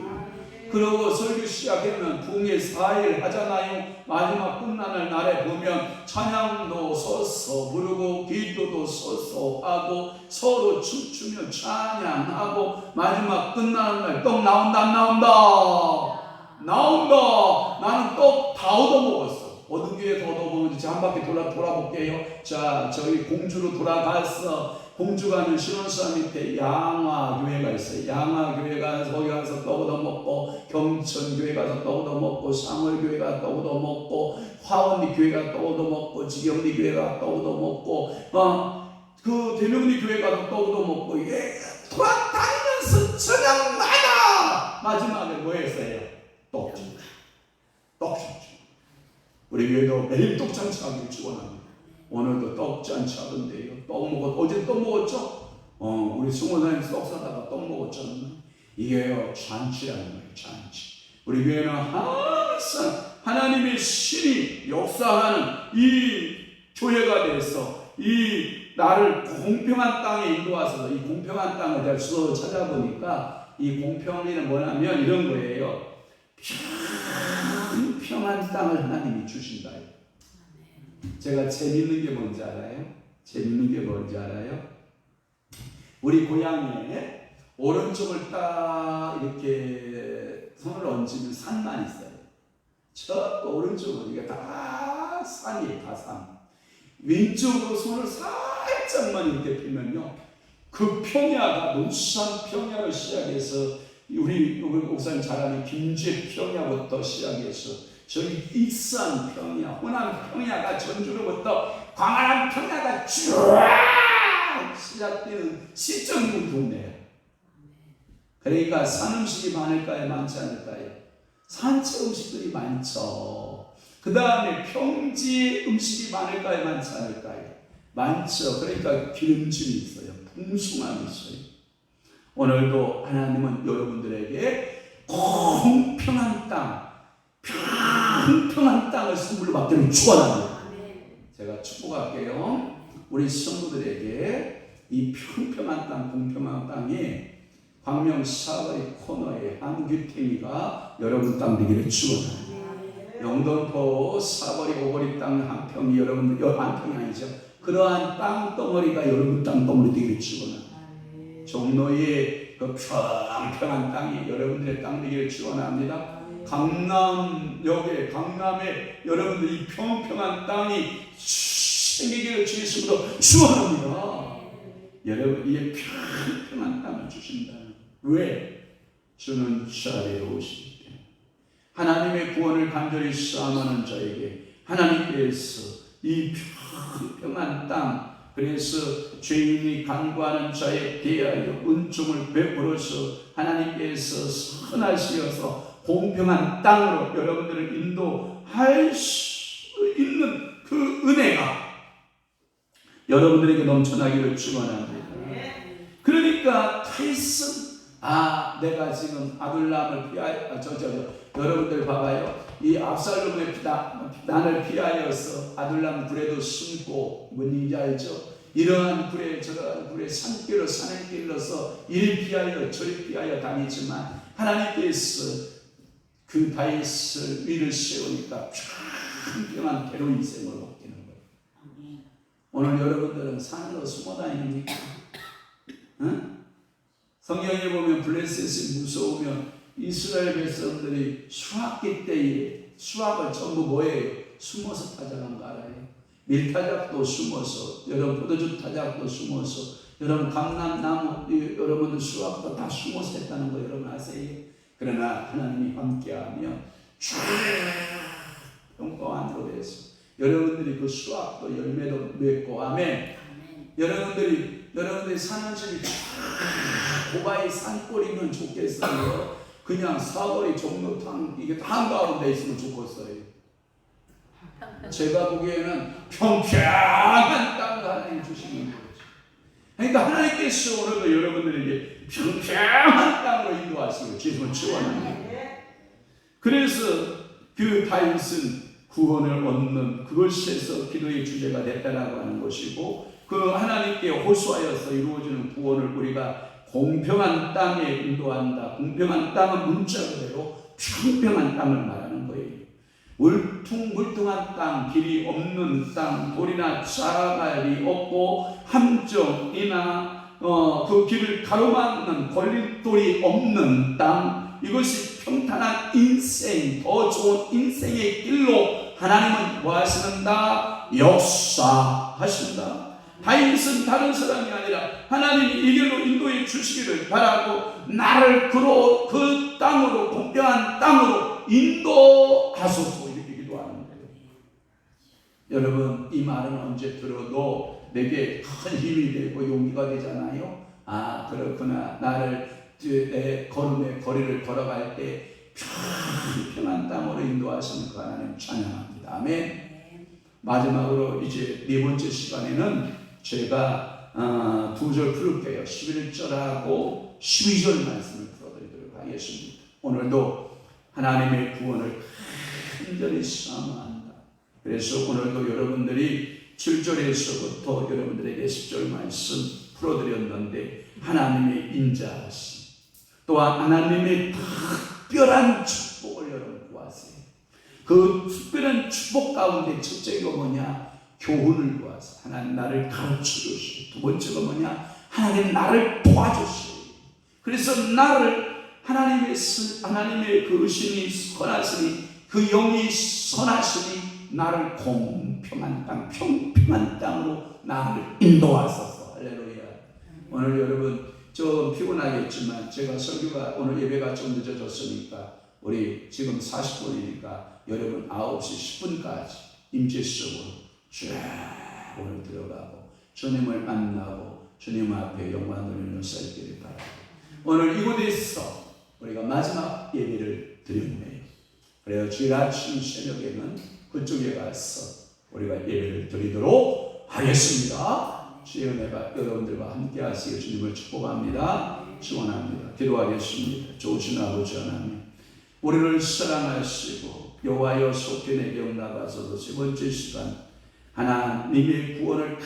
그러고 설교 시작하면 부흥회 4일 하잖아요. 마지막 끝나는 날에 보면 찬양도 서서 부르고 기도도 서서 하고 서로 춤추며 찬양하고 마지막 끝나는 날 떡 나온다 안 나온다? 나온다. 나는 떡 다 얻어먹었어. 어떤 교회 더 얻어먹은지 한 바퀴 돌아볼게요. 자, 저희 공주로 돌아가서 공주 가는 신원사 밑에 양화교회가 있어요. 양화교회가 거기 가서 떡 얻어먹고, 경천교회 가서 떡 얻어먹고, 상월교회 가서 떡 얻어먹고, 화원리교회가 떡 얻어먹고, 지경리교회가 떡 얻어먹고, 그 대명리교회 가서 떡 얻어먹고, 이게 돌아다니면서 저녁마다 마지막에 뭐 했어요? 떡잔치. 우리 교회도 매일 떡잔치 하기를 축원합니다. 오늘도 떡잔치 하던데요. 어제 떡 먹었죠? 우리 승호사님 떡 사다가 떡 먹었잖아요. 이게요 잔치라는 거예요. 잔치. 우리 교회는 항상 하나님의 신이 역사하는 이 교회가 돼서 이 나를 공평한 땅에 인도하셔서 이 공평한 땅을 제가 주소 찾아보니까 이 공평이는 뭐냐면 이런 거예요. 평평한 땅을 하나님이 주신다. 제가 재밌는 게 뭔지 알아요? 우리 고향에 오른쪽을 딱 이렇게 손을 얹으면 산만 있어요. 저 오른쪽은 이게 다 산이에요. 다 산. 왼쪽으로 손을 살짝만 이렇게 펴면요, 그 평야가 논산 평야를 시작해서 우리 목사님 잘 아는 김제 평야부터 시작해서 저기 익산 평야, 호남 평야가 전주로부터 광활한 평야가 쭉 시작되는 시점이 동네예요. 그러니까 산 음식이 많을까요? 많지 않을까요? 산채 음식들이 많죠. 그 다음에 평지 음식이 많을까요? 많지 않을까요? 많죠. 그러니까 기름짐이 있어요. 풍성함이 있어요. 오늘도 하나님은 여러분들에게 공평한 땅, 평평한 땅을 선물로 받기를 축원합니다. 제가 축복할게요. 우리 성도들에게 이 평평한 땅, 공평한 땅이 광명 사거리 코너에 한규탱이가 여러분 땅 되기를 축원합니다. 영등포 사거리 오거리 땅 한 평이 여러분들 한 평이 아니죠. 그러한 땅 덩어리가 여러분 땅 덩어리 되기를 축원합니다. 종로의 그 평평한 땅이 여러분들의 땅 되기를 축원합니다. 강남역에 강남에 여러분들 이 평평한 땅이 생기기를 주의 이름으로 축원합니다. 여러분 이게 평평한 땅을 주신다. 왜? 주는 자리에 오시기 때문에. 하나님의 구원을 간절히 사모하는 자에게 하나님께서 이 평평한 땅, 그래서 죄인이 간구하는 자에 대하여 은총을 베풀어서 하나님께서 선하시어서 공평한 땅으로 여러분들을 인도할 수 있는 그 은혜가 여러분들에게 넘쳐나기를 축원합니다. 그러니까 타이슨, 내가 지금 아둘람을 피하여 여러분들 봐봐요. 이 압살롬의 난을 피하여서 아둘람 굴에도 숨고 뭔지 알죠? 이러한 굴에 저러한 굴에 산길로 산을 길러서 이리 피하여 저리 피하여 다니지만 하나님께서 그 다윗을 위를 세우니까 평평한 괴로운 인생을 얻기는 거예요. 오늘 여러분들은 산으로 숨어 다니니까 성경에 보면 블레셋이 무서우면 이스라엘 백성들이 수확기 때에 수확을 전부 뭐예요? 숨어서 타작한 거 알아요? 밀타작도 숨어서, 여러분 포도주 타작도 숨어서, 여러분 감람나무 여러분들 수확도 다 숨어서 했다는 거 여러분 아세요? 그러나 하나님이 함께하면 쭉 평평한으로 돼서 여러분들이 그 수확도 열매도 맺고 아멘. 여러분들이 사는 집이 고바이 산골이면 좋겠어요? 그냥 사거리 종로탕 이게 한가운데 있으면 좋겠어요? 제가 보기에는 평평한 땅을 하나님 주시는 거죠. 그러니까 하나님께서 오늘도 여러분들에게 평평한 땅으로 인도하시고 주님을 축원합니다. 그래서 그 다윗은 구원을 얻는 그것에서 기도의 주제가 됐다라고 하는 것이고, 그 하나님께 호소하여서 이루어지는 구원을 우리가 공평한 땅에 인도한다. 공평한 땅은 문자 그대로 평평한 땅을 말하는 거예요. 울퉁불퉁한 땅, 길이 없는 땅, 돌이나 자갈이 없고 함정이나 그 길을 가로막는 걸림돌이 없는 땅, 이것이 평탄한 인생, 더 좋은 인생의 길로 하나님은 뭐 하시는다? 역사하신다. 다윗은 다른 사람이 아니라 하나님이 이 길로 인도해 주시기를 바라고 나를 그 땅으로, 공평한 땅으로 인도하소서 이렇게 기도하는 거예요. 여러분 이 말은 언제 들어도 내게 큰 힘이 되고 용기가 되잖아요. 그렇구나. 나를 내 걸음의 거리를 걸어갈 때 평평한 땅으로 인도하시는 그 하나님 찬양합니다. 아멘. 마지막으로 이제 네 번째 시간에는 제가 두 절 풀을게요. 11절하고 12절 말씀을 풀어드리도록 하겠습니다. 오늘도 하나님의 구원을 간절히 사모한다. 그래서 오늘도 여러분들이 7절에서부터 여러분들에게 10절 말씀 풀어드렸는데, 하나님의 인자하심, 또한 하나님의 특별한 축복을 여러분 구하세요. 그 특별한 축복 가운데 첫째가 뭐냐? 교훈을 구하세요. 하나님 나를 가르쳐 주시고, 두 번째가 뭐냐? 하나님 나를 도와주시고, 그래서 나를 하나님의 그 의심이 선하시니, 그 영이 선하시니 나를 공평한 땅, 평평한 땅으로 나를 인도하소서. 할렐루야. 오늘 여러분 좀 피곤하겠지만 제가 설교가 오늘 예배가 좀 늦어졌으니까 우리 지금 40분이니까 여러분 9시 10분까지 임재성으로 쫙 오늘 들어가고 주님을 만나고 주님 앞에 영광 돌리는 쌀길을 바라고 오늘 이곳에서 우리가 마지막 예배를 드리네요. 그래서 주일 아침 새벽에는 그쪽에 가서 우리가 예배를 드리도록 하겠습니다. 주의 은혜가 여러분들과 함께 하시길 주님을 축복합니다. 축원합니다. 기도하겠습니다. 좋으신 아버지 하나님, 우리를 사랑하시고 여호와여 속히 내게 응답하소서. 세 번째 시간 하나님의 구원을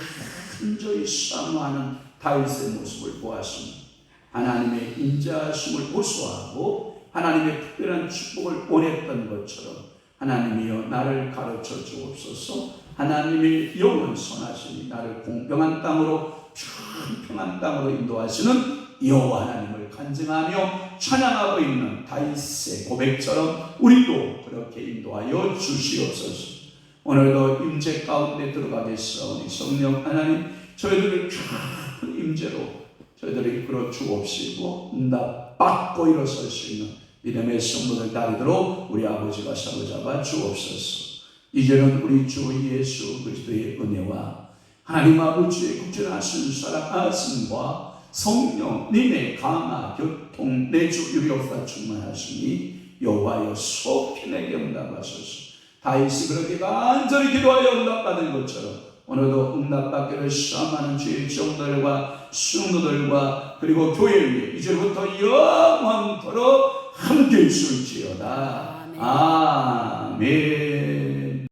간절히 사모하는 다윗의 모습을 보았습니다. 하나님의 인자하심을 고소하고 하나님의 특별한 축복을 원했던 것처럼 하나님이여 나를 가르쳐 주옵소서. 하나님의 영원 선하시니 나를 공평한 땅으로 평평한 땅으로 인도하시는 여호와 하나님을 간증하며 찬양하고 있는 다윗의 고백처럼 우리도 그렇게 인도하여 주시옵소서. 오늘도 임재 가운데 들어가겠사오니 성령 하나님 저희들을 큰 임재로 저희들을 이끌어 주옵시고 응답받고 일어설 수 있는 믿음의 성도들 다리도록 우리 아버지가 사로잡아 주옵소서. 이제는 우리 주 예수 그리스도의 은혜와 하나님 아버지의 극진하신 사랑하심과 성령님의 강화 교통 내주 유력사 충만하시니 여호와여 속히 내게 응답하소서. 다윗이 그렇게 간절히 기도하여 응답받은 것처럼 오늘도 응답받기를 시험하는 주의 종들과 성도들과 그리고 교회 위에 이제부터 영원토록 함께 있을지어다. 아멘.